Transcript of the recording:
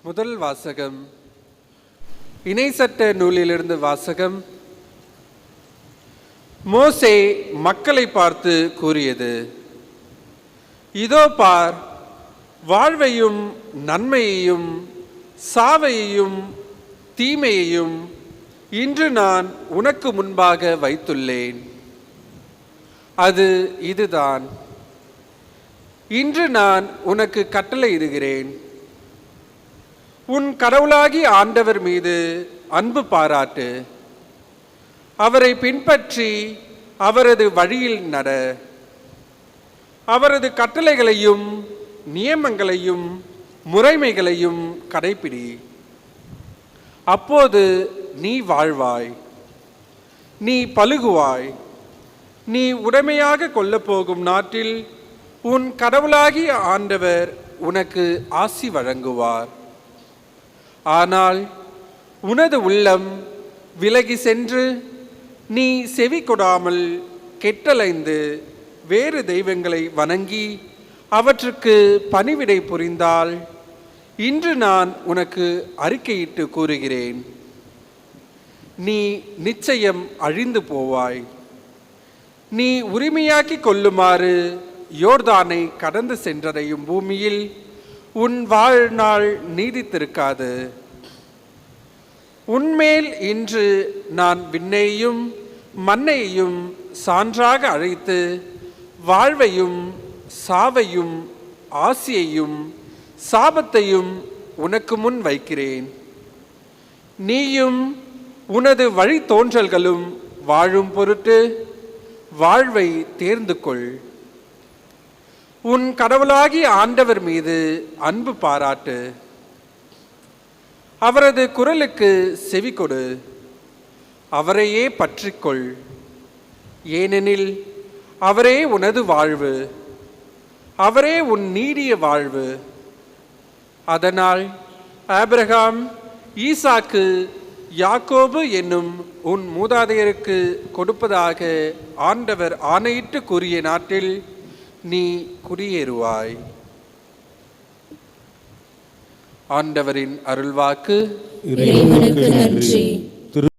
முதல் வாசகம் இணைசட்ட நூலிலிருந்து வாசகம். மோசே மக்களை பார்த்து கூறியது, இதோ பார், வாழ்வையும் நன்மையையும் சாவையையும் தீமையையும் இன்று நான் உனக்கு முன்பாக வைத்துள்ளேன். அது இதுதான், இன்று நான் உனக்கு கட்டளையிடுகிறேன். உன் கடவுளாகி ஆண்டவர் மீது அன்பு பாராட்டு, அவரை பின்பற்றி அவரது வழியில் நட, அவரது கட்டளைகளையும் நியமங்களையும் முறைமைகளையும் கடைப்பிடி. அப்போது நீ வாழ்வாய், நீ பலுகுவாய். நீ உடைமையாக கொள்ளப்போகும் நாட்டில் உன் கடவுளாகிய ஆண்டவர் உனக்கு ஆசி வழங்குவார். ஆனால் உனது உள்ளம் விலகி சென்று நீ செவி கொடாமல் கெட்டலைந்து வேறு தெய்வங்களை வணங்கி அவற்றுக்கு பணிவிடை புரிந்தால், இன்று நான் உனக்கு அறிக்கையிட்டு கூறுகிறேன், நீ நிச்சயம் அழிந்து போவாய். நீ உரிமையாக்கி கொள்ளுமாறு யோர்தானை கடந்து சென்றடையும் பூமியில் உன் வாழ்நாள் நீடித்திருக்காது. உன்மேல் இன்று நான் விண்ணையும் மண்ணையும் சான்றாக அழைத்து வாழ்வையும் சாவையும் ஆசியையும் சாபத்தையும் உனக்கு முன் வைக்கிறேன். நீயும் உனது வழித்தோன்றல்களும் வாழும் பொருட்டு வாழ்வை தேர்ந்து கொள். உன் கடவுளாகிய ஆண்டவர் மீது அன்பு பாராட்டு, அவரது குரலுக்கு செவி கொடு, அவரையே பற்றிக்கொள். ஏனெனில் அவரே உனது வாழ்வு, அவரே உன் நீடிய வாழ்வு. அதனால் ஆபிரகாம், ஈசாக்கு, யாக்கோபு என்னும் உன் மூதாதையருக்கு கொடுப்பதாக ஆண்டவர் ஆணையிட்டு கூறிய நாட்டில் நீ குடியேறுவாய். ஆண்டவரின் அருள்வாக்கு. இறைவனுக்கு நன்றி.